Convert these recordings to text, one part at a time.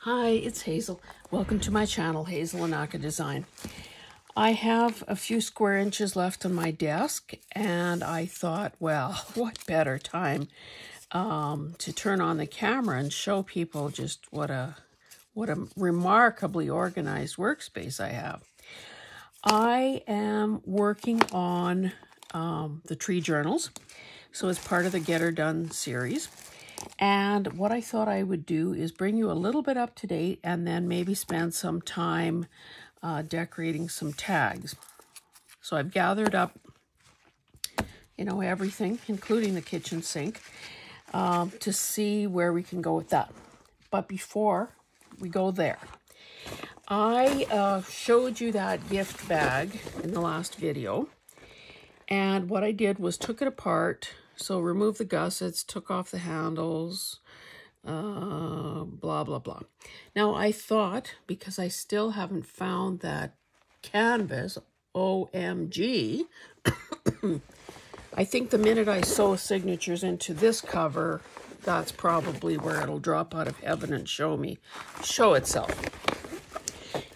Hi, it's Hazel. Welcome to my channel, Hazel Anaka Design. I have a few square inches left on my desk, and I thought, well, what better time to turn on the camera and show people just what a remarkably organized workspace I have. I am working on the tree journals, so it's part of the Get Her Done series. And what I thought I would do is bring you a little bit up to date and then maybe spend some time decorating some tags. So I've gathered up, everything, including the kitchen sink, to see where we can go with that. But before we go there, I showed you that gift bag in the last video. And what I did was took it apart. So remove the gussets, took off the handles, blah, blah, blah. Now I thought, because I still haven't found that canvas, OMG, I think the minute I sew signatures into this cover, that's probably where it'll drop out of heaven and show itself.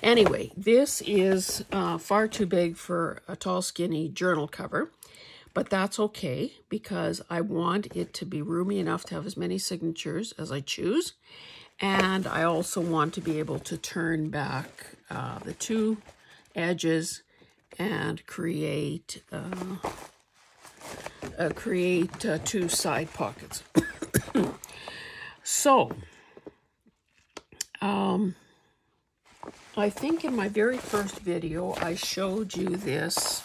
Anyway, this is far too big for a tall, skinny journal cover. But that's okay, because I want it to be roomy enough to have as many signatures as I choose. And I also want to be able to turn back the two edges and create two side pockets. So, I think in my very first video, I showed you this.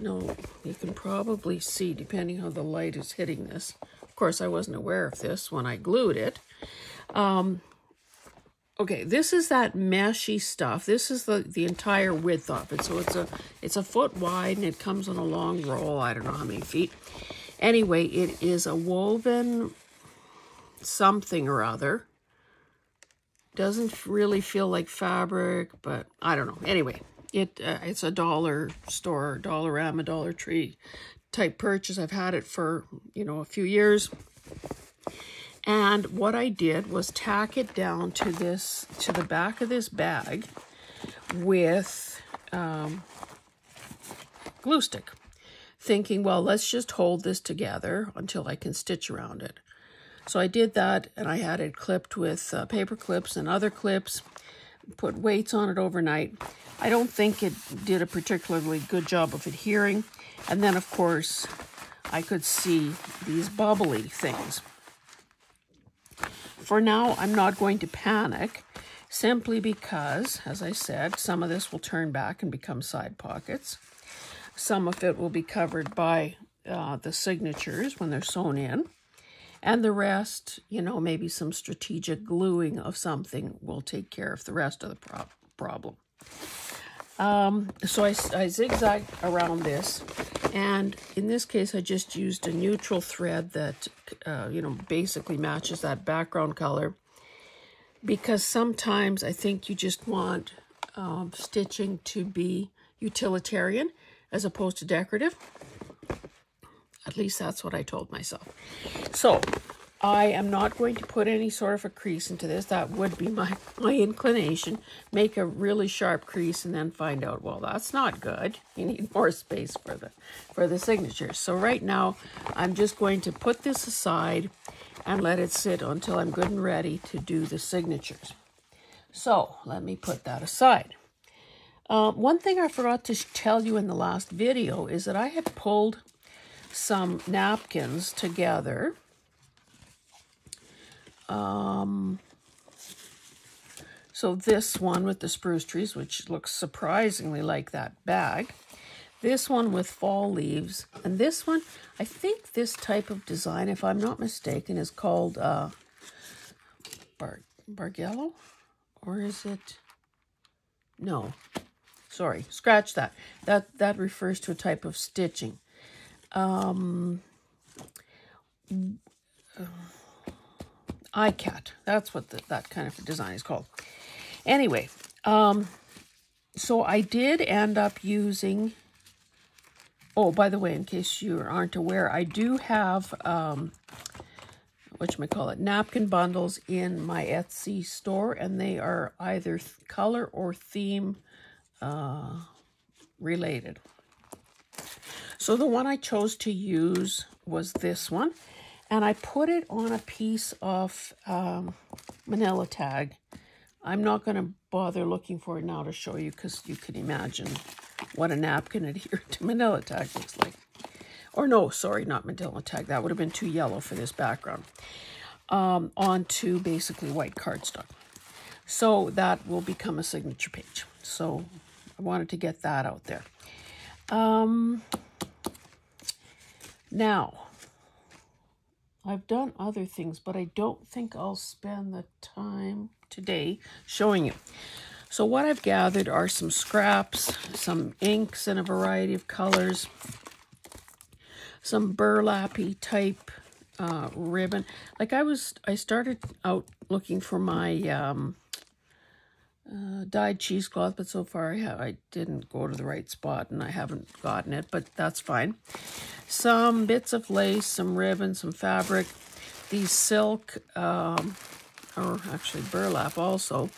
No, you can probably see, depending how the light is hitting this. Of course, I wasn't aware of this when I glued it. Okay, this is that meshy stuff. This is the entire width of it. So it's a foot wide, and it comes on a long roll. I don't know how many feet. Anyway, it is a woven something or other. Doesn't really feel like fabric, but I don't know. Anyway. It's a dollar store, Dollarama, Dollar Tree type purchase. I've had it for, a few years. And what I did was tack it down to the back of this bag with glue stick. Thinking, well, let's just hold this together until I can stitch around it. So I did that, and I had it clipped with paper clips and other clips. Put weights on it overnight. I don't think it did a particularly good job of adhering. And then, of course, I could see these bubbly things. For now, I'm not going to panic, simply because, as I said, some of this will turn back and become side pockets. Some of it will be covered by the signatures when they're sewn in. And the rest, maybe some strategic gluing of something will take care of the rest of the problem. So I zigzag around this. And in this case, I just used a neutral thread that, basically matches that background color. Because sometimes I think you just want stitching to be utilitarian as opposed to decorative. At least that's what I told myself. So I am not going to put any sort of a crease into this. That would be my inclination. Make a really sharp crease and then find out, well, that's not good. You need more space for the signatures. So right now, I'm just going to put this aside and let it sit until I'm good and ready to do the signatures. So let me put that aside. One thing I forgot to tell you in the last video is that I had pulled some napkins together. So this one with the spruce trees, which looks surprisingly like that bag. This one with fall leaves. And this one, I think this type of design, if I'm not mistaken, is called Bargello? Or is it? No. Sorry, scratch that. That refers to a type of stitching. iCat. That's what that kind of design is called. Anyway, so I did end up using, oh, by the way, in case you aren't aware, I do have whatchamacallit, napkin bundles in my Etsy store, and they are either color or theme related. So the one I chose to use was this one, and I put it on a piece of manila tag. I'm not going to bother looking for it now to show you, because you can imagine what a napkin adhered to manila tag looks like. Or no, sorry, not manila tag. That would have been too yellow for this background. Onto basically white cardstock. So that will become a signature page. So I wanted to get that out there. Now, I've done other things, but I don't think I'll spend the time today showing you. So what I've gathered are some scraps, some inks in a variety of colors, some burlappy type ribbon. Like I started out looking for my dyed cheesecloth, but so far I didn't go to the right spot and I haven't gotten it, but that's fine. Some bits of lace, some ribbon, some fabric, these silk, or actually burlap also,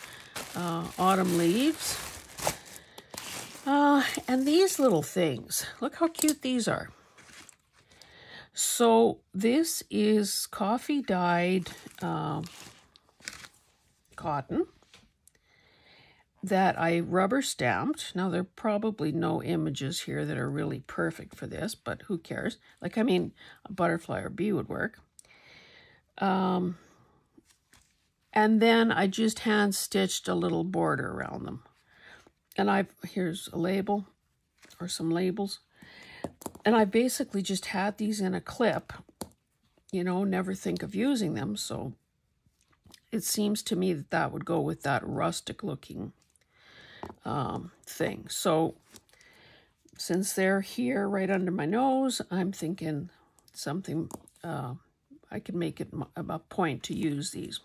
autumn leaves, and these little things. Look how cute these are. So this is coffee dyed cotton that I rubber stamped. Now, there are probably no images here that are really perfect for this, but who cares? Like, I mean, a butterfly or bee would work. And then I just hand stitched a little border around them. And here's a label or some labels. And I basically just had these in a clip, you know, never think of using them. So it seems to me that that would go with that rustic looking thing. So since they're here right under my nose, I'm thinking something, I can make it a point to use these.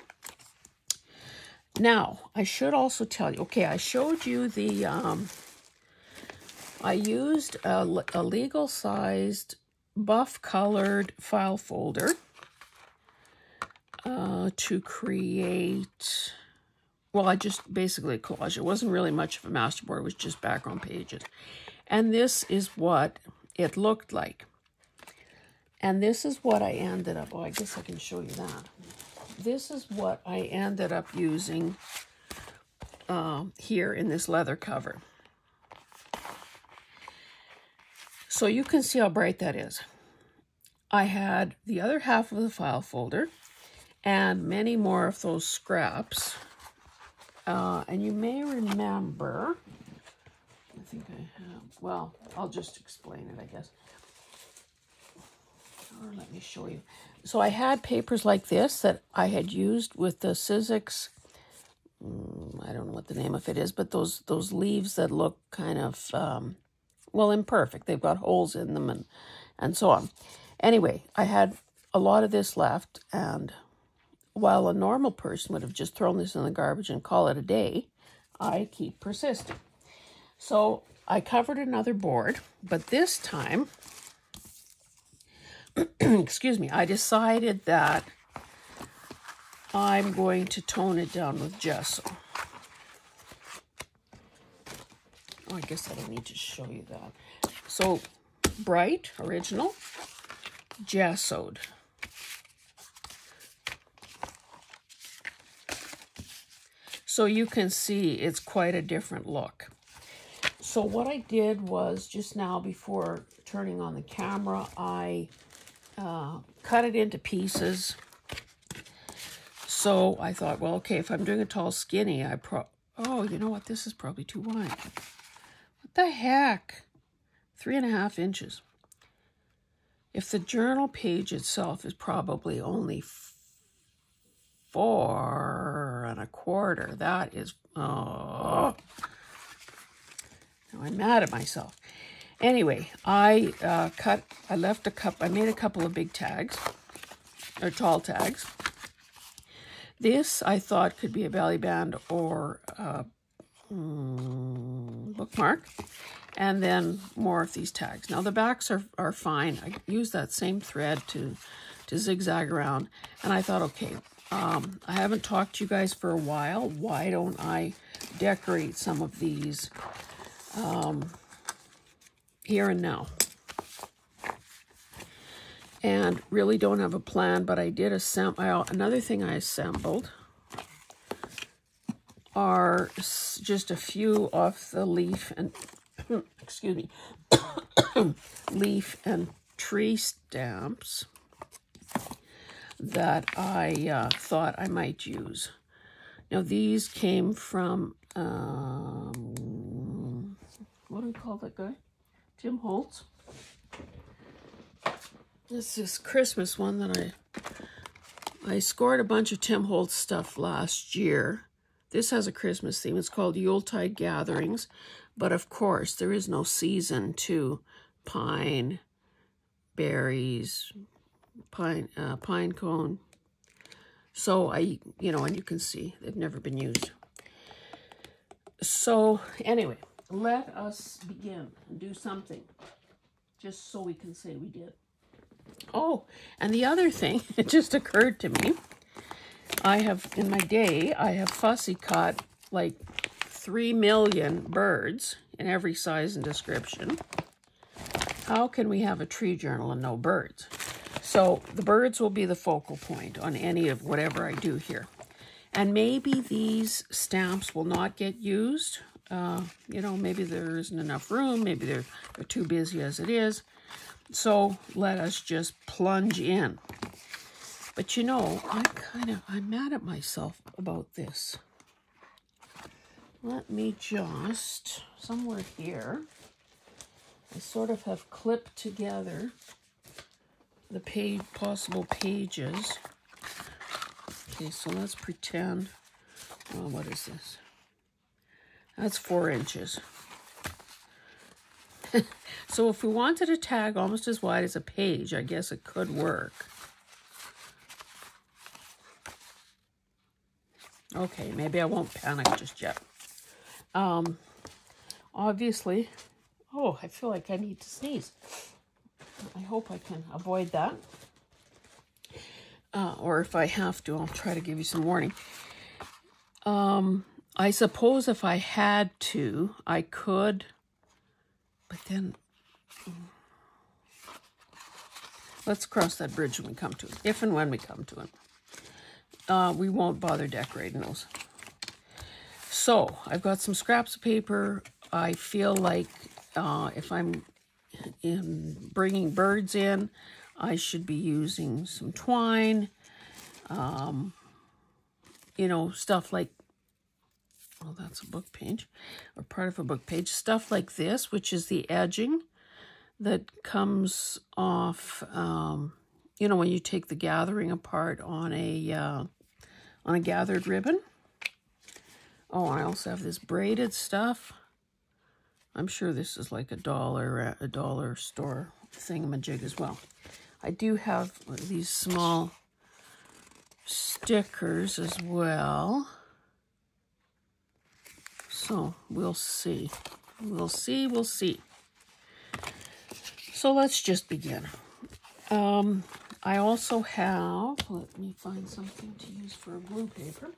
Now, I should also tell you, okay, I showed you the, I used a legal-sized buff-colored file folder to create, well, I just basically a collage. It wasn't really much of a masterboard. It was just background pages. And this is what it looked like. And this is what I ended up, oh, I guess I can show you that. This is what I ended up using here in this leather cover. So you can see how bright that is. I had the other half of the file folder and many more of those scraps. And you may remember, I think I have, well, I'll just explain it, I guess. Or let me show you. So I had papers like this that I had used with the Sizzix, I don't know what the name of it is, but those leaves that look kind of, well, imperfect. They've got holes in them and so on. Anyway, I had a lot of this left, and while a normal person would have just thrown this in the garbage and call it a day, I keep persisting. So I covered another board, but this time, excuse me, I decided that I'm going to tone it down with gesso. Oh, I guess I don't need to show you that. So, bright, original, gessoed. So you can see it's quite a different look. So what I did was just now before turning on the camera, I cut it into pieces. So I thought, well, okay, if I'm doing a tall skinny, oh, you know what? This is probably too wide. What the heck? 3.5 inches. If the journal page itself is probably only 4.25, that is, oh. Now I'm mad at myself. Anyway, I made a couple of big tags, or tall tags. This I thought could be a belly band or a bookmark, and then more of these tags. Now the backs are fine. I use that same thread to to zigzag around. And I thought, okay, I haven't talked to you guys for a while. Why don't I decorate some of these here and now? And really don't have a plan, but I did another thing I assembled are just a few off the leaf and, excuse me, leaf and tree stamps that I thought I might use. Now these came from, what do we call that guy? Tim Holtz. This is Christmas one that I scored a bunch of Tim Holtz stuff last year. This has a Christmas theme. It's called Yuletide Gatherings. But of course, there is no season to pine, berries, pine cone. So and you can see they've never been used. So anyway, let us begin and do something just so we can say we did. Oh, and the other thing, it just occurred to me, in my day, I have fussy cut like 3 million birds in every size and description. How can we have a tree journal and no birds? So the birds will be the focal point on any of whatever I do here. And maybe these stamps will not get used. Maybe there isn't enough room. Maybe they're too busy as it is. So let us just plunge in. But I'm mad at myself about this. Let me just, somewhere here, I sort of have clipped together the possible pages. Okay, so let's pretend, what is this? That's 4 inches. So if we wanted a tag almost as wide as a page, I guess it could work. Okay, maybe I won't panic just yet. Obviously, I feel like I need to sneeze. I hope I can avoid that. Or if I have to, I'll try to give you some warning. I suppose if I had to, I could, but then let's cross that bridge when we come to it. If and when we come to it. We won't bother decorating those. So I've got some scraps of paper. I feel like if I'm bringing birds in, I should be using some twine, stuff like, oh, that's a book page, or part of a book page, stuff like this, which is the edging that comes off, when you take the gathering apart on a gathered ribbon. Oh, I also have this braided stuff. I'm sure this is like a dollar store thingamajig as well. I do have these small stickers as well. So we'll see. We'll see. So let's just begin. I also have, let me find something to use for a glue paper.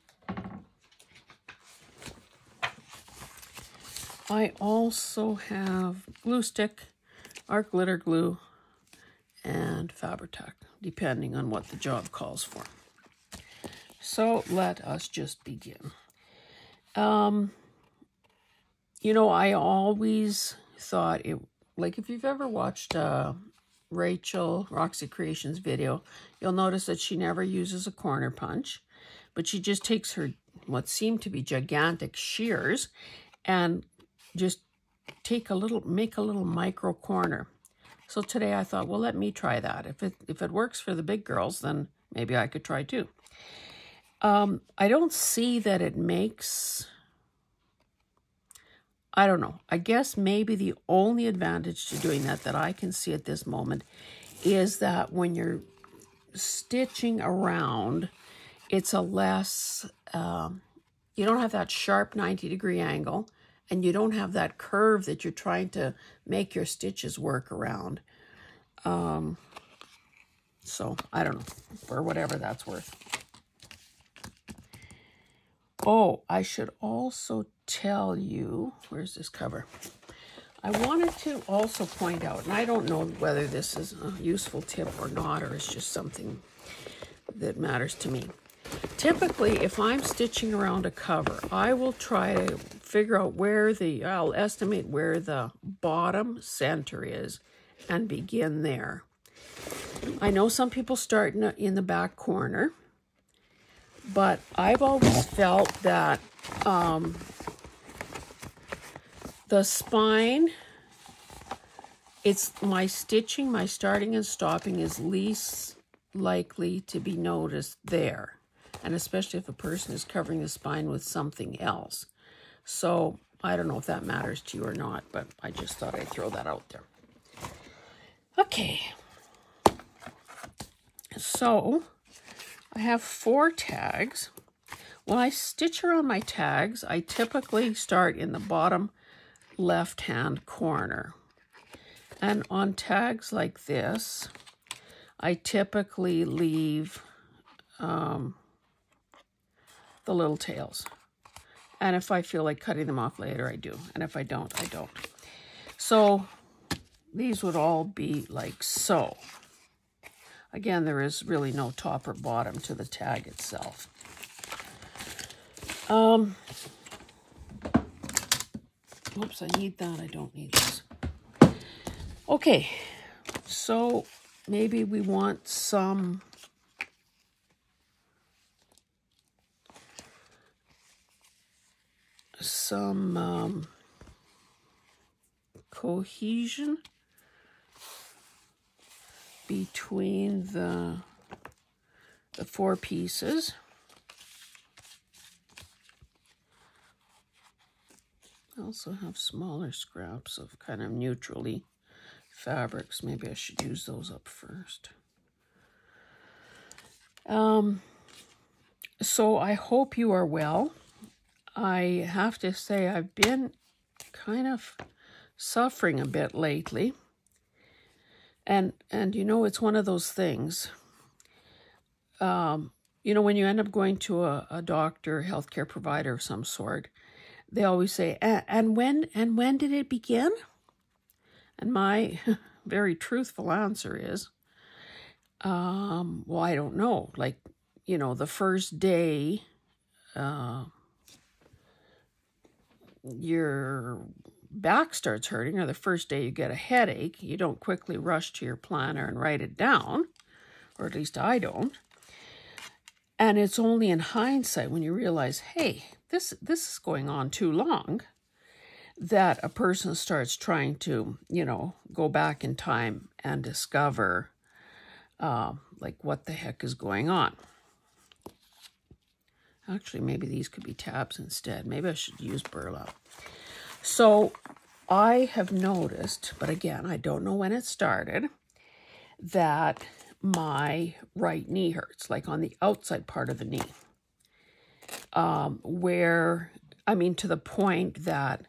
I also have glue stick, art glitter glue, and Fabri-Tac, depending on what the job calls for. So let us just begin. I always thought it, like if you've ever watched Roxy Creations video, you'll notice that she never uses a corner punch, but she just takes her, what seem to be gigantic shears, and just make a little micro corner. So today I thought, well, let me try that. If it works for the big girls, then maybe I could try too. I don't see that it makes, I don't know. I guess maybe the only advantage to doing that I can see at this moment is that when you're stitching around, it's a less, you don't have that sharp 90-degree angle, and you don't have that curve that you're trying to make your stitches work around. So, I don't know, for whatever that's worth. Oh, I should also tell you, where's this cover? I wanted to also point out, and I don't know whether this is a useful tip or not, or it's just something that matters to me. Typically, if I'm stitching around a cover, I will try to figure out I'll estimate where the bottom center is and begin there. I know some people start in the back corner, but I've always felt that the spine, my starting and stopping is least likely to be noticed there. And especially if a person is covering the spine with something else. So I don't know if that matters to you or not, but I just thought I'd throw that out there. Okay. So I have 4 tags. When I stitch around my tags, I typically start in the bottom left-hand corner. And on tags like this, I typically leave the little tails. And if I feel like cutting them off later, I do. And if I don't, I don't. So these would all be like so. Again, there is really no top or bottom to the tag itself. Oops, I need that. I don't need this. Okay, so maybe we want some cohesion between the 4 pieces. I also have smaller scraps of kind of neutrally fabrics. Maybe I should use those up first. So I hope you are well. I have to say I've been kind of suffering a bit lately. And you know, it's one of those things. You know, when you end up going to a doctor, healthcare provider of some sort, they always say, and when did it begin? And my very truthful answer is, well, I don't know. Like, you know, the first day your back starts hurting, or the first day you get a headache, you don't quickly rush to your planner and write it down, or at least I don't. And it's only in hindsight when you realize, hey, this is going on too long, that a person starts trying to, you know, go back in time and discover, like, what the heck is going on. Actually, maybe these could be tabs instead. Maybe I should use burlap. So I have noticed, but again, I don't know when it started, that my right knee hurts, like on the outside part of the knee. Where, I mean, to the point that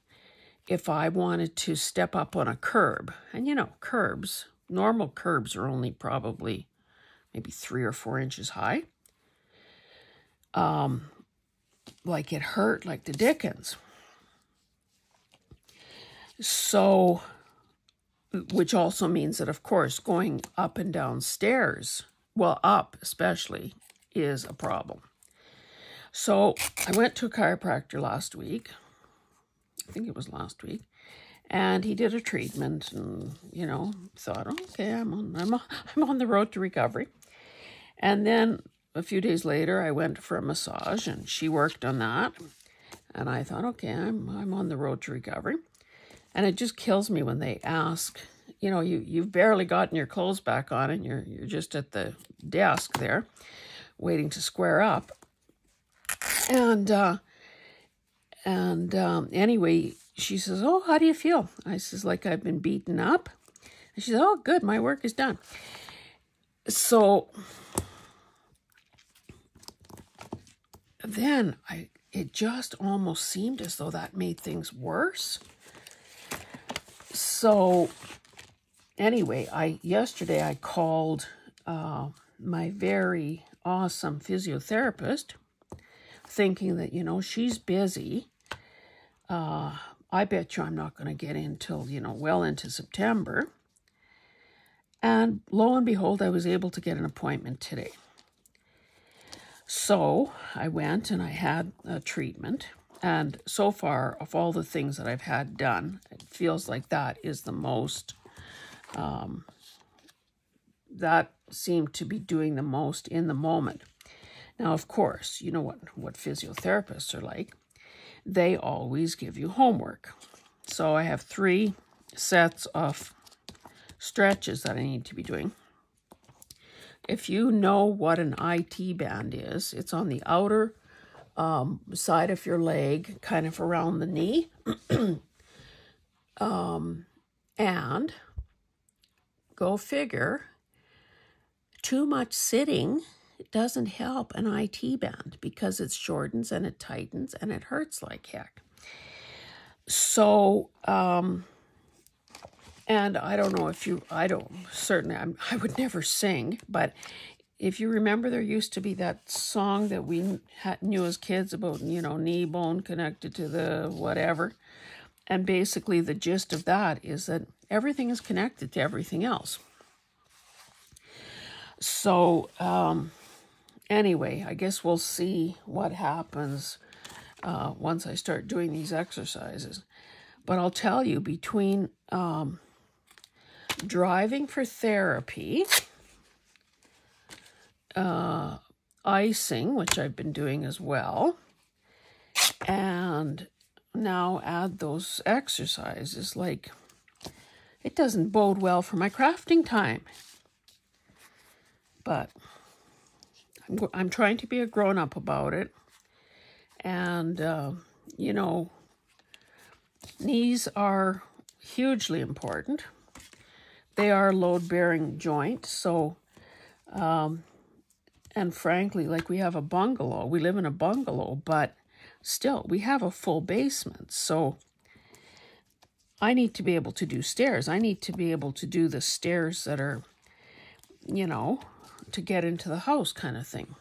if I wanted to step up on a curb, and you know, curbs, normal curbs are only probably maybe 3 or 4 inches high. Like it hurt like the dickens. So, which also means that, of course, going up and down stairs, well, up especially, is a problem. So I went to a chiropractor last week. I think it was last week. And he did a treatment and, you know, thought, okay, I'm on the road to recovery. And then a few days later, I went for a massage and she worked on that. And I thought, okay, I'm on the road to recovery. And it just kills me when they ask, you know, you've barely gotten your clothes back on and you're just at the desk there waiting to square up. And anyway, she says, oh, how do you feel? I says, like I've been beaten up. And she says, oh, good, my work is done. So then it just almost seemed as though that made things worse. So anyway, yesterday I called my very awesome physiotherapist, thinking that, you know, she's busy. I bet you I'm not going to get in till, you know, well into September. And lo and behold, I was able to get an appointment today. So I went and I had a treatment. And so far, of all the things that I've had done, it feels like that is the most, that seemed to be doing the most in the moment. Now, of course, you know what physiotherapists are like. They always give you homework. So I have 3 sets of stretches that I need to be doing. If you know what an IT band is, it's on the outer side of your leg, kind of around the knee. And go figure, too much sitting doesn't help an IT band because it shortens and it tightens and it hurts like heck. So, and I don't know if you, I would never sing, but if you remember, there used to be that song that we knew as kids about, you know, knee bone connected to the whatever. And basically the gist of that is that everything is connected to everything else. So, anyway, I guess we'll see what happens once I start doing these exercises. But I'll tell you, between driving for therapy, icing, which I've been doing as well, and now add those exercises, like, it doesn't bode well for my crafting time. But I'm trying to be a grown-up about it. And, you know, knees are hugely important. They are a load-bearing joint. So, and frankly, like, we have a bungalow. We live in a bungalow, but still, we have a full basement. So I need to be able to do stairs. I need to be able to do the stairs that are, you know, to get into the house kind of thing.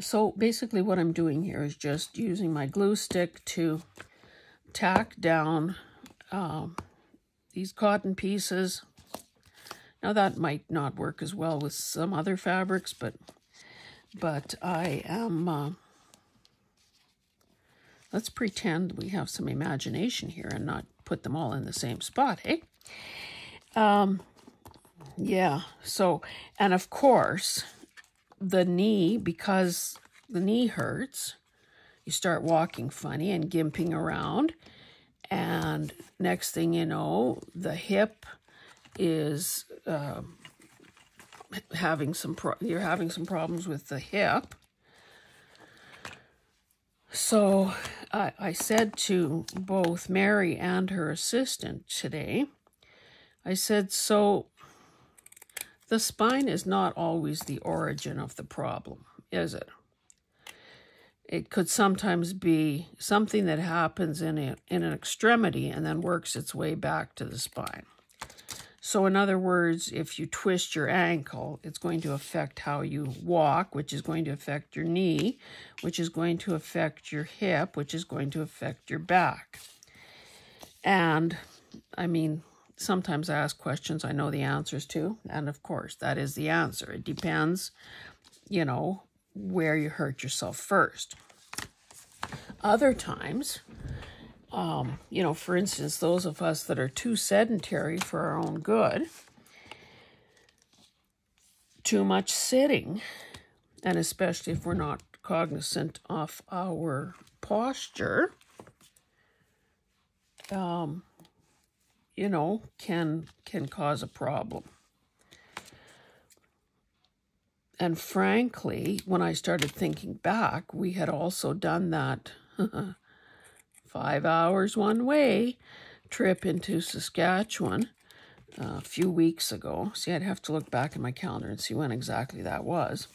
So basically what I'm doing here is just using my glue stick to tack down these cotton pieces. Now that might not work as well with some other fabrics, but I am, let's pretend we have some imagination here and not put them all in the same spot, eh? Yeah, so, and of course, the knee, because the knee hurts, you start walking funny and gimping around, and next thing you know, the hip is having some problems with the hip. So I said to both Mary and her assistant today, I said, so the spine is not always the origin of the problem, is it? It could sometimes be something that happens in an extremity and then works its way back to the spine. So in other words, if you twist your ankle, it's going to affect how you walk, which is going to affect your knee, which is going to affect your hip, which is going to affect your back. And, I mean, sometimes I ask questions I know the answers to, and of course, that is the answer. It depends, you know, where you hurt yourself first. Other times, you know, for instance, those of us that are too sedentary for our own good, too much sitting, and especially if we're not cognizant of our posture, you know, can cause a problem. And frankly, when I started thinking back, we had also done that 5 hours one way trip into Saskatchewan a few weeks ago. See, I'd have to look back in my calendar and see when exactly that was.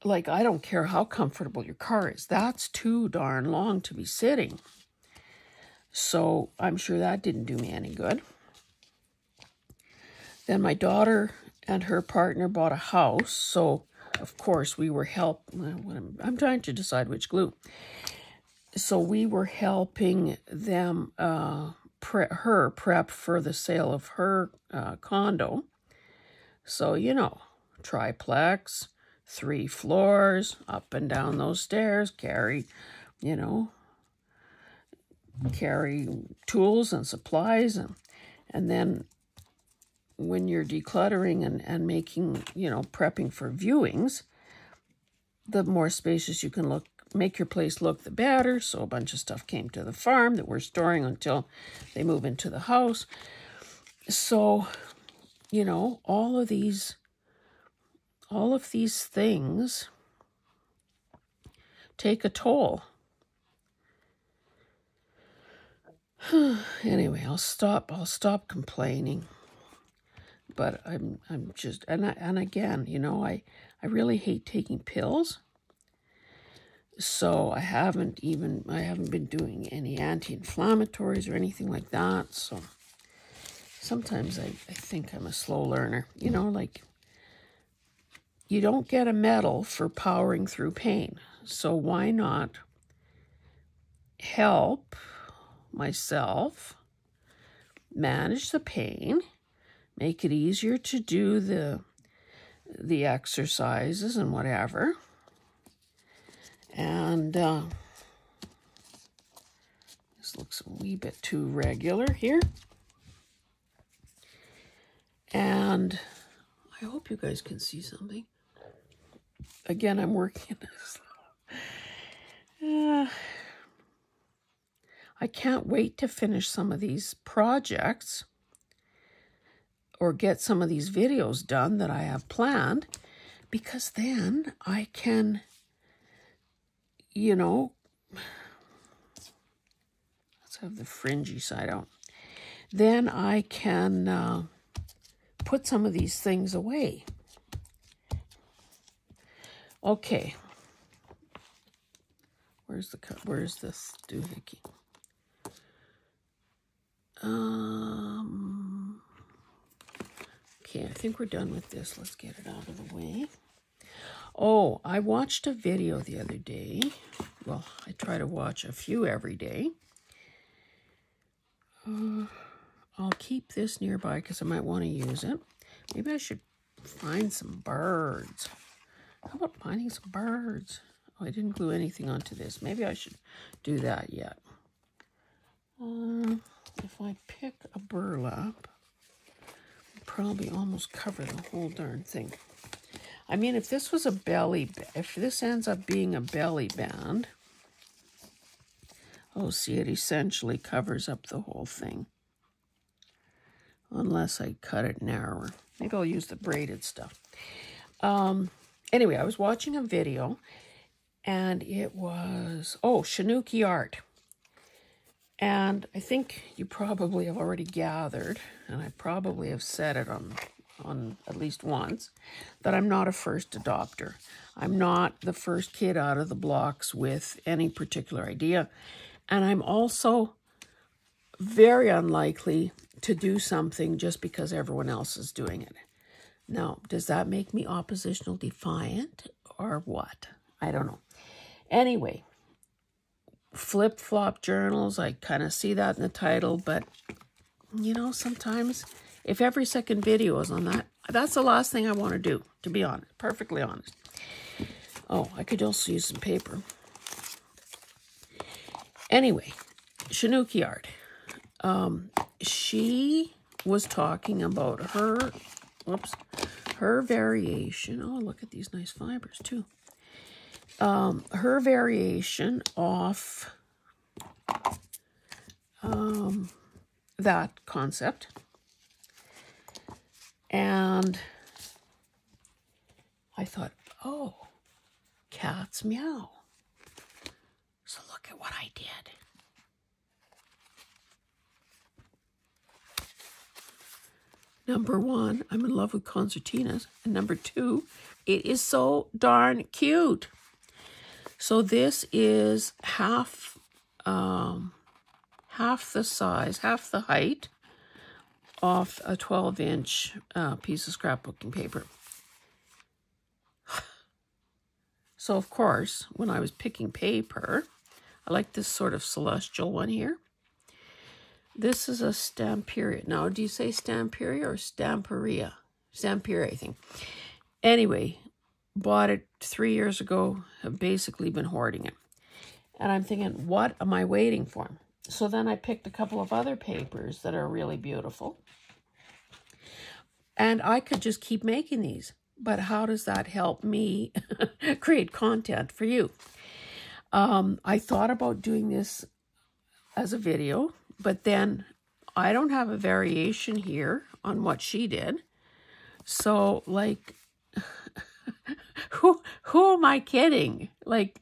Like, I don't care how comfortable your car is. That's too darn long to be sitting. So I'm sure that didn't do me any good. Then my daughter and her partner bought a house, so of course we were I'm trying to decide which glue. So we were helping them prep for the sale of her condo. So, you know, triplex, 3 floors, up and down those stairs, carry tools and supplies, and then when you're decluttering and making, prepping for viewings, the more spacious you can make your place look, the better. So a bunch of stuff came to the farm that we're storing until they move into the house. So, all of these things take a toll. Anyway, I'll stop complaining. But I'm just, and again, I really hate taking pills. So I haven't been doing any anti-inflammatories or anything like that. So sometimes I think I'm a slow learner. Like, you don't get a medal for powering through pain. So why not help myself manage the pain, make it easier to do the exercises and whatever. And this looks a wee bit too regular here. And I hope you guys can see something. Again, I'm working this. I can't wait to finish some of these projects or get some of these videos done that I have planned, because then I can, let's have the fringy side out. Then I can put some of these things away. Okay. Where's this doohickey? Okay, I think we're done with this. Let's get it out of the way. Oh, I watched a video the other day. Well, I try to watch a few every day. I'll keep this nearby because I might want to use it. Maybe I should find some birds. How about finding some birds? Oh, I didn't glue anything onto this. Maybe I should do that yet. If I pick a burlap, I'll probably almost cover the whole darn thing. I mean, if this was if this ends up being a belly band, oh, see, it essentially covers up the whole thing. Unless I cut it narrower. Maybe I'll use the braided stuff. Anyway, I was watching a video, and it was, Chinooki art. And I think you probably have already gathered, and I probably have said it on at least once, that I'm not a first adopter. I'm not the first kid out of the blocks with any particular idea. And I'm also very unlikely to do something just because everyone else is doing it. Now, does that make me oppositional defiant or what? I don't know. Anyway, flip-flop journals, I kind of see that in the title, but, sometimes if every second video is on that, that's the last thing I want to do, to be honest, perfectly honest. Oh, I could also use some paper. Anyway, Chinooki art. She was talking about her variation. Oh, look at these nice fibers too. Her variation off that concept. And I thought, oh, cats meow. So look at what I did. Number one, I'm in love with concertinas. And number two, it is so darn cute. So this is half the size, half the height off a 12-inch piece of scrapbooking paper. So, of course, when I was picking paper, I like this sort of celestial one here. This is a Stamperia. Now, do you say Stamperia or Stamperia? Stamperia, I think. Anyway, bought it 3 years ago, have basically been hoarding it. And I'm thinking, what am I waiting for? So then I picked a couple of other papers that are really beautiful. And I could just keep making these. But how does that help me create content for you? I thought about doing this as a video, but then I don't have a variation here on what she did. So, like, who am I kidding? Like,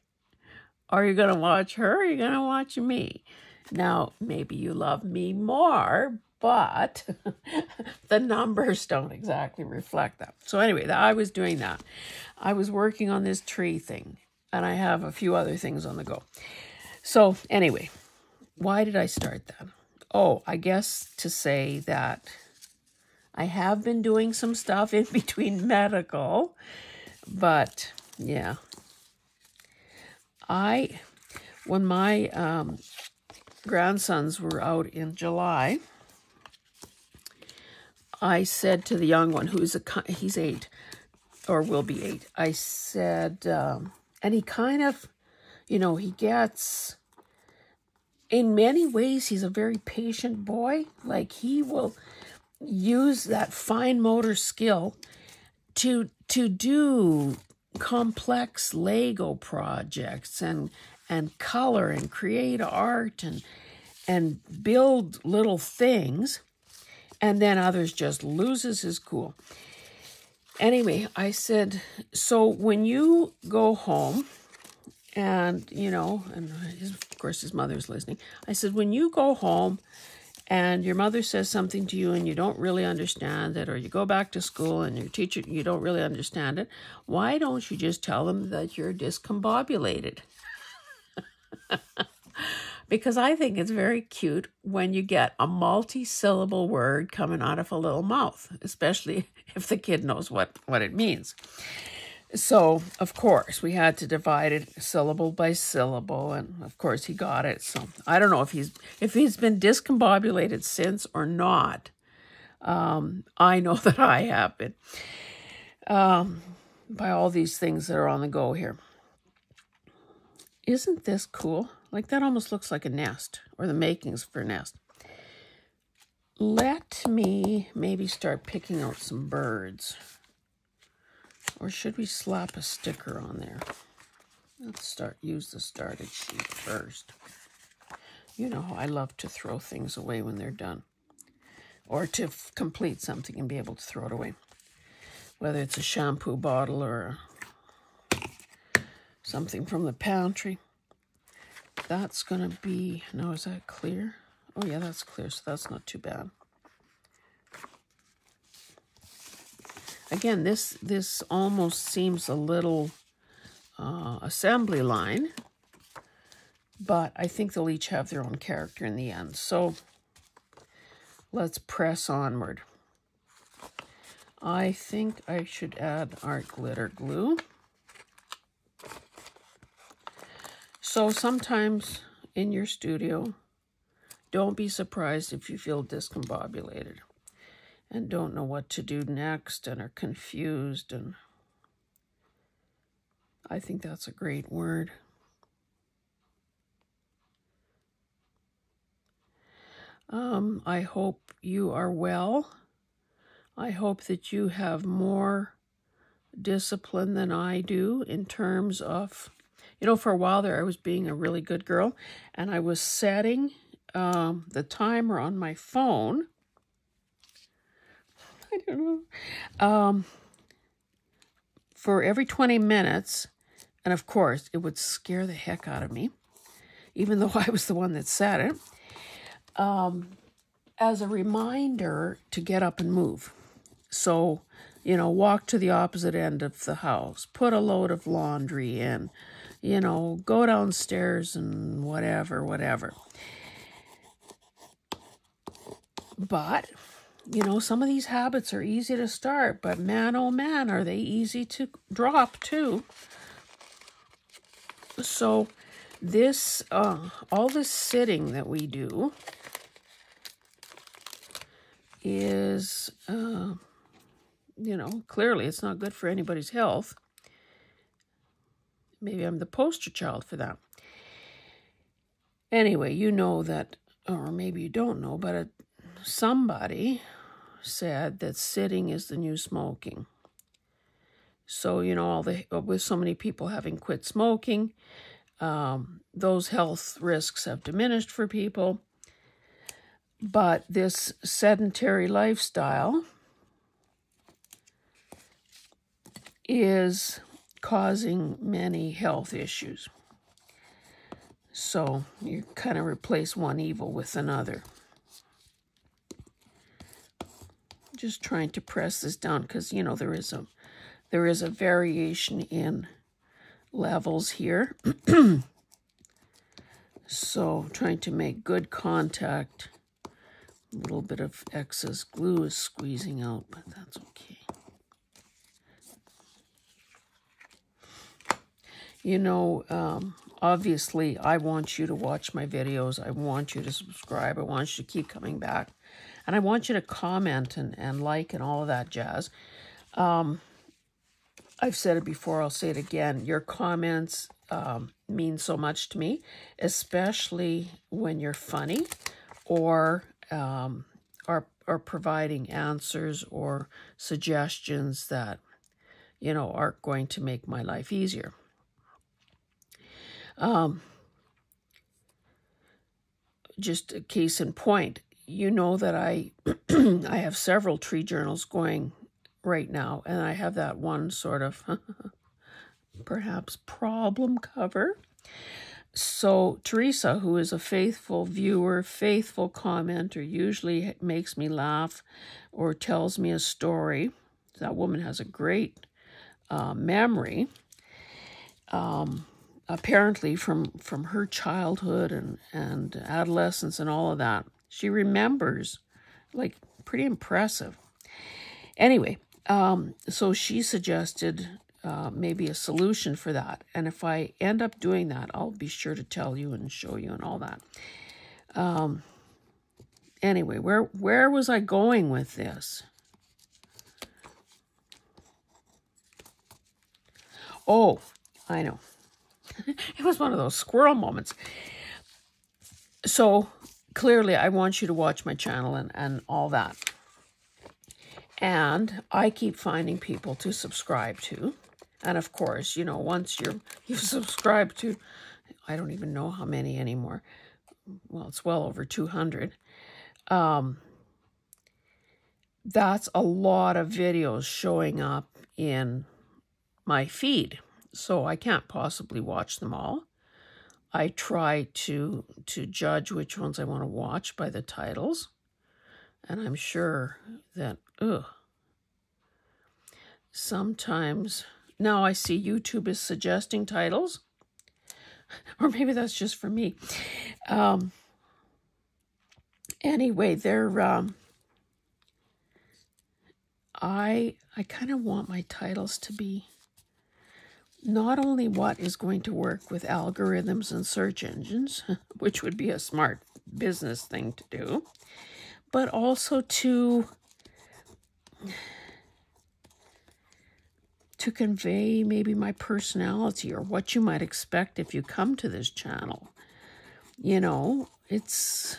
are you going to watch her or are you going to watch me? Now, maybe you love me more, but the numbers don't exactly reflect that. So anyway, I was doing that. I was working on this tree thing, and I have a few other things on the go. So anyway, why did I start that? Oh, I guess to say that I have been doing some stuff in between medical, but yeah. When my grandsons were out in July, I said to the young one, he's 8, or will be 8, I said, and he kind of, he gets, in many ways, he's a very patient boy. Like, he will use that fine motor skill to do complex Lego projects and color and create art and build little things. And then others just loses his cool. Anyway, I said, so when you go home, and, and of course his mother's listening, I said, when you go home and your mother says something to you and you don't really understand it, or you go back to school and your teacher, you don't really understand it, why don't you just tell them that you're discombobulated? Because I think it's very cute when you get a multi-syllable word coming out of a little mouth, especially if the kid knows what it means. So, of course, we had to divide it syllable by syllable, and of course he got it. So I don't know if he's been discombobulated since or not. I know that I have been by all these things that are on the go here. Isn't this cool? Like, that almost looks like a nest, or the makings for a nest. Let me maybe start picking out some birds. Or should we slap a sticker on there? Let's use the started sheet first. You know how I love to throw things away when they're done. Or to complete something and be able to throw it away. Whether it's a shampoo bottle or something from the pantry. That's going to be, no, is that clear? Oh yeah, that's clear, so that's not too bad. Again, this almost seems a little assembly line, but I think they'll each have their own character in the end. So let's press onward. I think I should add art glitter glue. So sometimes in your studio, don't be surprised if you feel discombobulated and don't know what to do next and are confused. And I think that's a great word. I hope you are well. I hope that you have more discipline than I do in terms of, for a while there I was being a really good girl, and I was setting the timer on my phone. I don't know. For every 20 minutes, and of course, it would scare the heck out of me, even though I was the one that set it, as a reminder to get up and move. So, walk to the opposite end of the house, put a load of laundry in, go downstairs and whatever. But you know, some of these habits are easy to start, but man, oh man, are they easy to drop too. So this, all this sitting that we do is, you know, clearly it's not good for anybody's health. Maybe I'm the poster child for that. Anyway, you know that, or maybe you don't know, but somebody said that sitting is the new smoking. So, you know, with so many people having quit smoking, those health risks have diminished for people. But this sedentary lifestyle is causing many health issues. So you kind of replace one evil with another. Just trying to press this down because, you know, there is a variation in levels here. So trying to make good contact. A little bit of excess glue is squeezing out, but that's okay. You know, obviously, I want you to watch my videos. I want you to subscribe. I want you to keep coming back. And I want you to comment and like and all of that jazz. I've said it before. I'll say it again. Your comments mean so much to me, especially when you're funny or are providing answers or suggestions that, you know, are going to make my life easier. Just a case in point, you know that I I have several tree journals going right now, and I have that one sort of perhaps problem cover. So Teresa, who is a faithful viewer, faithful commenter, usually makes me laugh or tells me a story. That woman has a great memory. Apparently from her childhood and adolescence and all of that. She remembers, like, pretty impressive. Anyway, so she suggested maybe a solution for that. And if I end up doing that, I'll be sure to tell you and show you and all that. Anyway, where was I going with this? Oh, I know. It was one of those squirrel moments. So clearly I want you to watch my channel and all that. And I keep finding people to subscribe to. And of course, you know, once you've subscribed to, I don't even know how many anymore. Well, it's well over 200. That's a lot of videos showing up in my feed. So I can't possibly watch them all. I try to judge which ones I want to watch by the titles. And I'm sure that, sometimes, now I see YouTube is suggesting titles. Or maybe that's just for me. Anyway, I kind of want my titles to be not only what is going to work with algorithms and search engines, which would be a smart business thing to do, but also to convey maybe my personality or what you might expect if you come to this channel. You know, it's...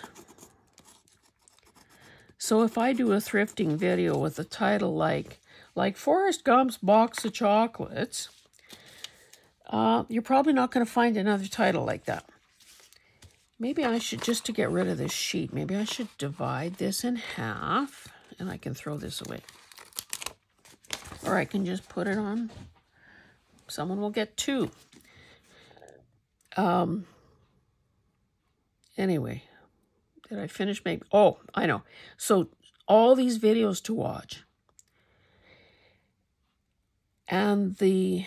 So if I do a thrifting video with a title like Forrest Gump's Box of Chocolates, you're probably not going to find another title like that. Maybe I should, just to get rid of this sheet, maybe I should divide this in half and I can throw this away. Or I can just put it on. Someone will get two. Anyway, did I finish making? Oh, I know. So all these videos to watch. And the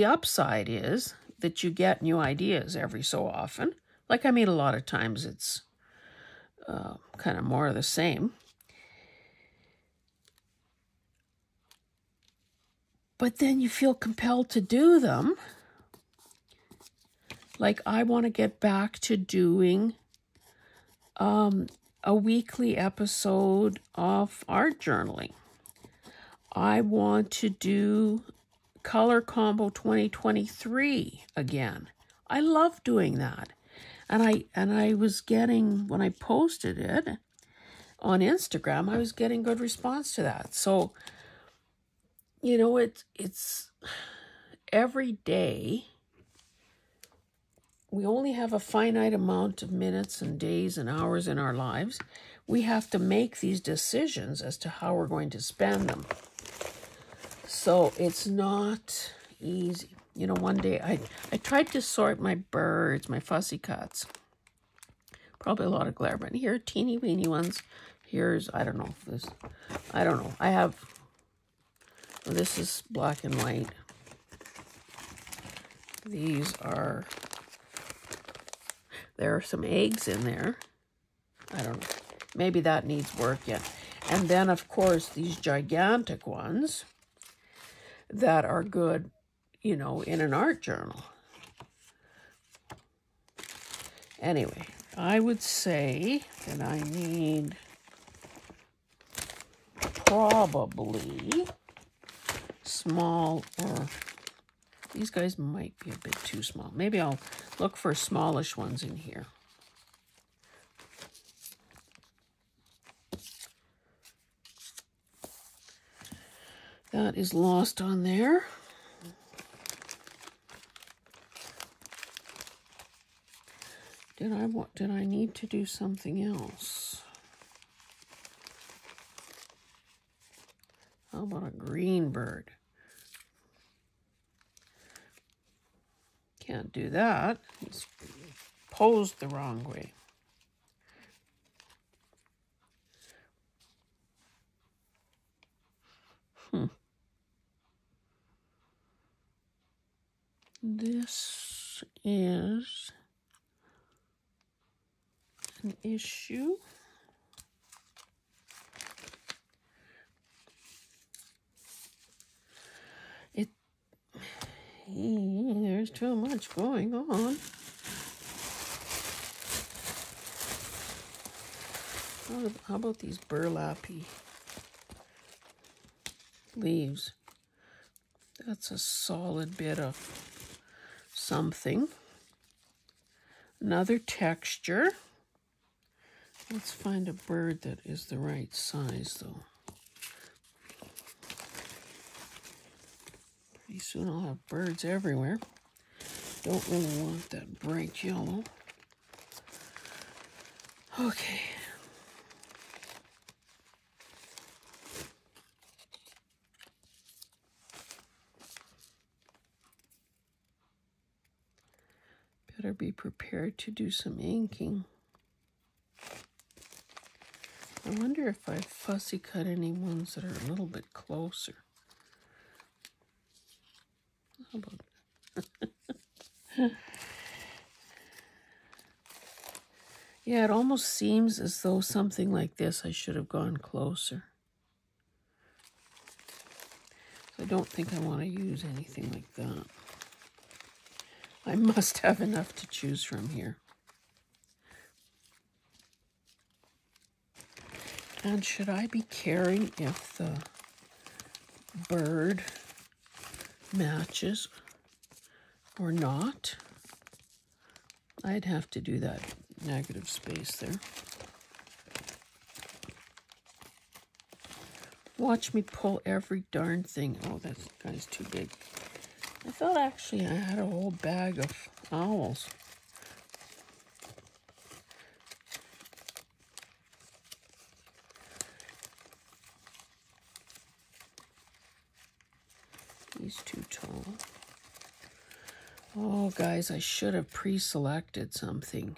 upside is that you get new ideas every so often. Like, I mean, a lot of times it's kind of more of the same. But then you feel compelled to do them. Like, I want to get back to doing a weekly episode of art journaling. I want to do Color Combo 2023 again. I love doing that. And I was getting, when I posted it on Instagram, I was getting good response to that. So, you know, it's every day. We only have a finite amount of minutes and days and hours in our lives. We have to make these decisions as to how we're going to spend them. So it's not easy. You know, one day I tried to sort my birds, my fussy cats. Probably a lot of glare, but here are teeny weeny ones. Here's, I don't know if this, I don't know. I have, well, this is black and white. These are, there are some eggs in there. I don't know. Maybe that needs work yet. And then, of course, these gigantic ones that are good, you know, in an art journal. Anyway, I would say that I need probably small, or these guys might be a bit too small. Maybe I'll look for smallish ones in here. That is lost on there. Did I need to do something else? How about a green bird? Can't do that. It's posed the wrong way. This is an issue. There's too much going on. How about these burlappy leaves? That's a solid bit of something. Another texture. Let's find a bird that is the right size, though. Pretty soon I'll have birds everywhere. Don't really want that bright yellow. Okay. Better be prepared to do some inking. I wonder if I fussy cut any ones that are a little bit closer. How about that? Yeah, it almost seems as though something like this I should have gone closer. So I don't think I want to use anything like that. I must have enough to choose from here. And should I be caring if the bird matches or not? I'd have to do that negative space there. Watch me pull every darn thing. Oh, that guy's too big. I thought actually I had a whole bag of owls. He's too tall. Oh, guys, I should have pre-selected something.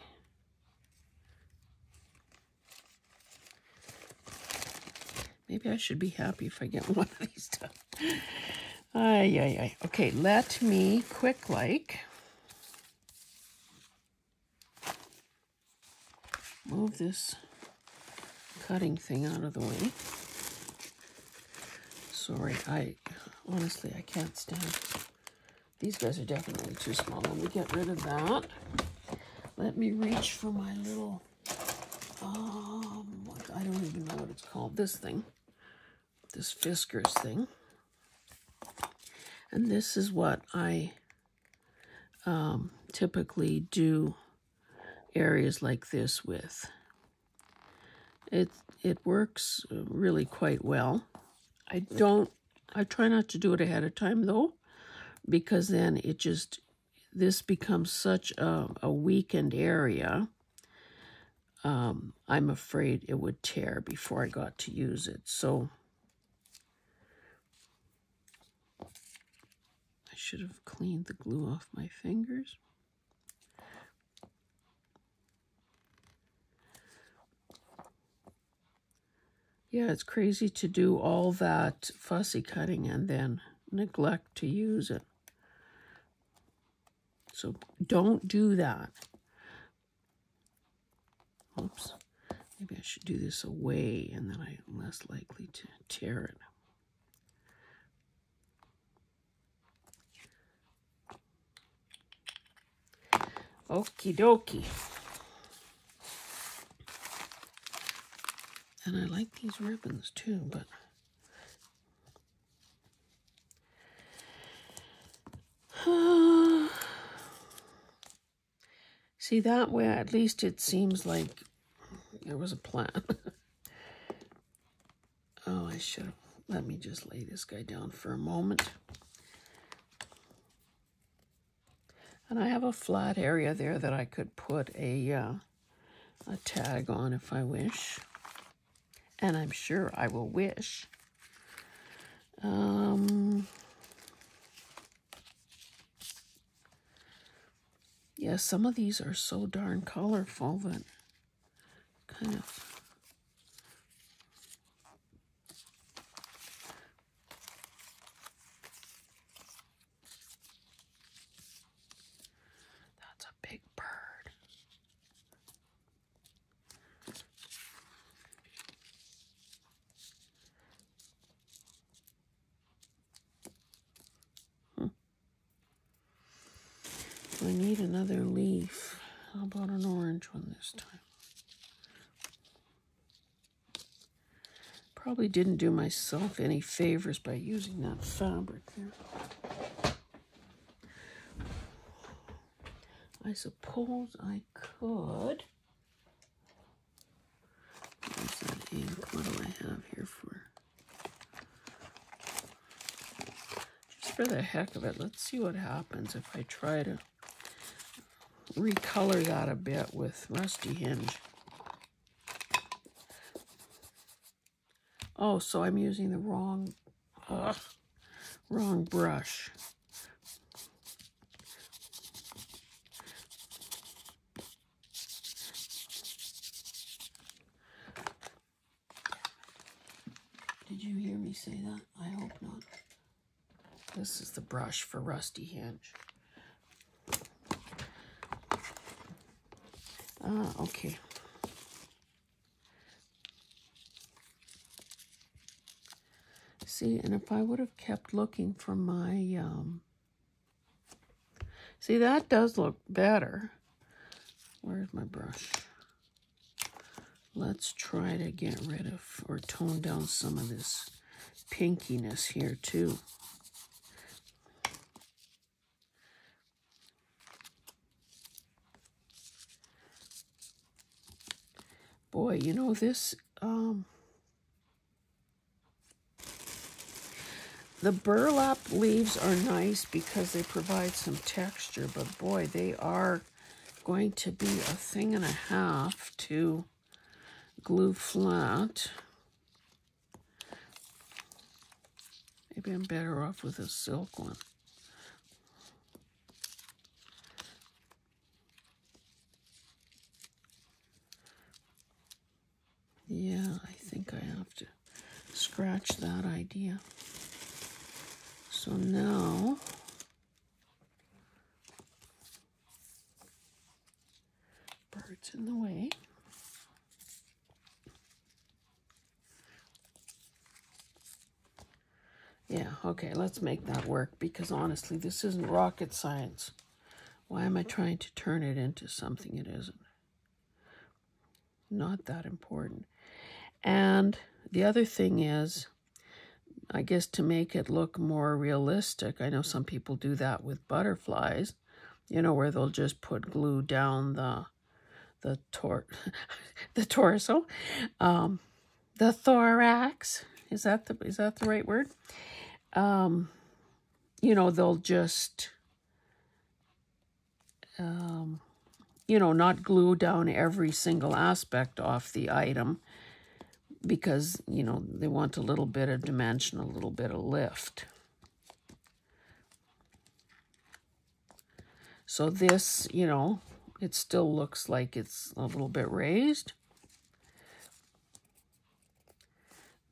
Maybe I should be happy if I get one of these done. Ay, ay, ay. Okay, let me quick move this cutting thing out of the way. Sorry, Honestly, I can't stand it. These guys are definitely too small. Let me get rid of that. Let me reach for my little, I don't even know what it's called. This thing. This Fiskars thing. And this is what I typically do areas like this with. It works really quite well. I try not to do it ahead of time though, because then this becomes such a weakened area. I'm afraid it would tear before I got to use it. So I should have cleaned the glue off my fingers. Yeah, it's crazy to do all that fussy cutting and then neglect to use it. So don't do that. Oops. Maybe I should do this away and then I'm less likely to tear it. Okie dokie. And I like these ribbons too, but see, that way at least it seems like there was a plan. Oh, I should have. Let me just lay this guy down for a moment. And I have a flat area there that I could put a tag on if I wish. And I'm sure I will wish. Yeah, some of these are so darn colorful that kind of... That's a big bird. I need another leaf. How about an orange one this time? Probably didn't do myself any favors by using that fabric there. I suppose I could. Where's that ink? What do I have here for? Just for the heck of it, let's see what happens if I try to recolor that a bit with Rusty Hinge. Oh, so I'm using the wrong brush. Did you hear me say that? I hope not. This is the brush for Rusty Hinge. Okay. See, and if I would have kept looking for my, see, that does look better. Where's my brush? Let's try to get rid of or tone down some of this pinkiness here too. Boy, you know, this, the burlap leaves are nice because they provide some texture, but boy, they are going to be a thing and a half to glue flat. Maybe I'm better off with a silk one. Yeah, I think I have to scratch that idea. So now, bird's in the way. Yeah, Okay, let's make that work, because honestly, this isn't rocket science. Why am I trying to turn it into something it isn't? Not that important. And the other thing is, I guess to make it look more realistic, I know some people do that with butterflies, you know, where they'll just put glue down the torso, the thorax. Is that the right word? You know, they'll just, you know, not glue down every single aspect off the item, because, you know, they want a little bit of dimension, a little bit of lift. So this, you know, it still looks like it's a little bit raised.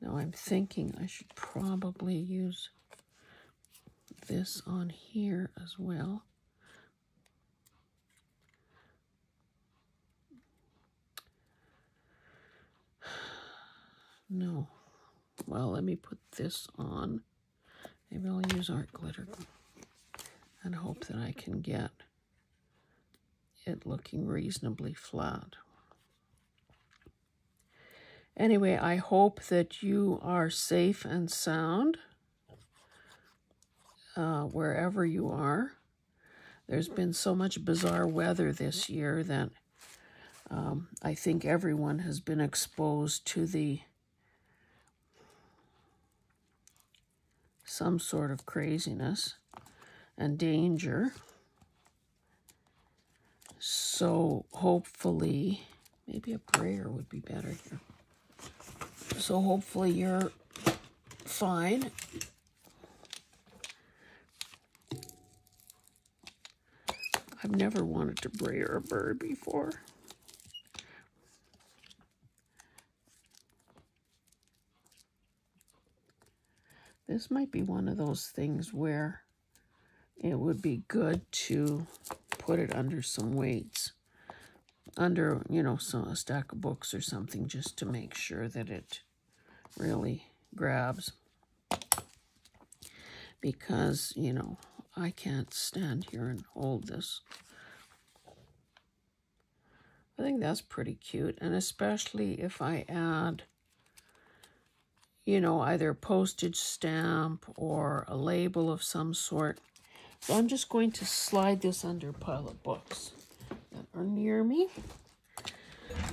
Now I'm thinking I should probably use this on here as well. No. Well, let me put this on. Maybe I'll use art glitter and hope that I can get it looking reasonably flat. Anyway, I hope that you are safe and sound wherever you are. There's been so much bizarre weather this year that I think everyone has been exposed to some sort of craziness and danger. So hopefully, maybe a brayer would be better here. So hopefully you're fine. I've never wanted to brayer a bird before. This might be one of those things where it would be good to put it under some weights. Under, you know, a stack of books or something, just to make sure that it really grabs. Because, you know, I can't stand here and hold this. I think that's pretty cute. And especially if I add, you know, either a postage stamp or a label of some sort. So I'm just going to slide this under a pile of books that are near me.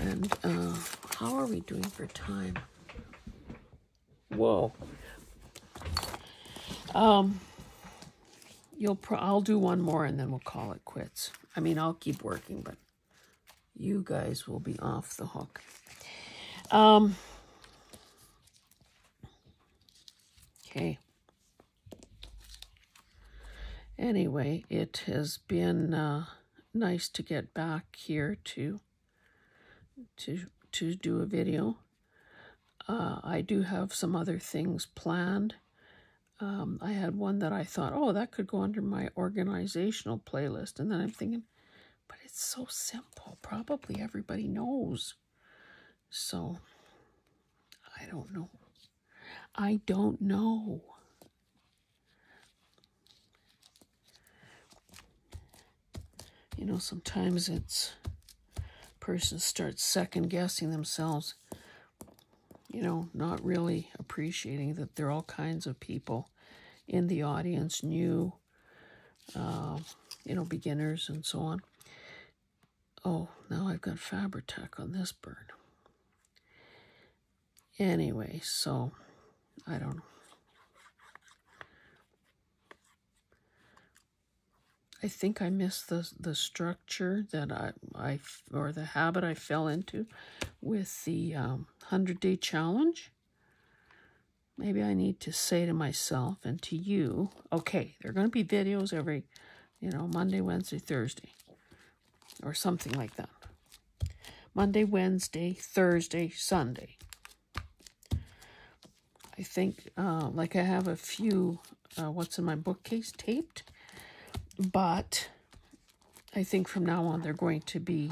And how are we doing for time? Whoa. I'll do one more and then we'll call it quits. I mean, I'll keep working, but you guys will be off the hook. Okay. Anyway, it has been nice to get back here to do a video. I do have some other things planned. I had one that I thought, oh, that could go under my organizational playlist. And then I'm thinking, but it's so simple. Probably everybody knows. So, I don't know. I don't know. You know, sometimes person starts second guessing themselves, you know, not really appreciating that there are all kinds of people in the audience, new, you know, beginners and so on. Oh, now I've got Fabri-Tac on this bird. Anyway, so I don't know. I think I missed the structure that or the habit I fell into with the 100-day challenge. Maybe I need to say to myself and to you, okay, there are going to be videos every, you know, Monday, Wednesday, Thursday, or something like that. Monday, Wednesday, Thursday, Sunday. I think, like I have a few, what's in my bookcase taped, but I think from now on they're going to be,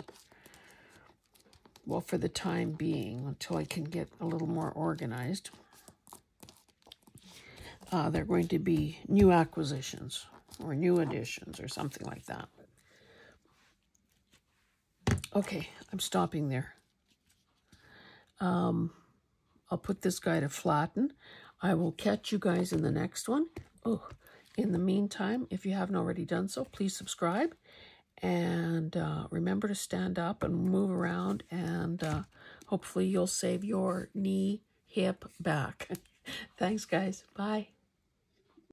well, for the time being, until I can get a little more organized, they're going to be new acquisitions or new additions or something like that. Okay, I'm stopping there. I'll put this guy to flatten. I will catch you guys in the next one. Oh, in the meantime, if you haven't already done so, please subscribe. And remember to stand up and move around. And hopefully you'll save your knee, hip, back. Thanks, guys. Bye.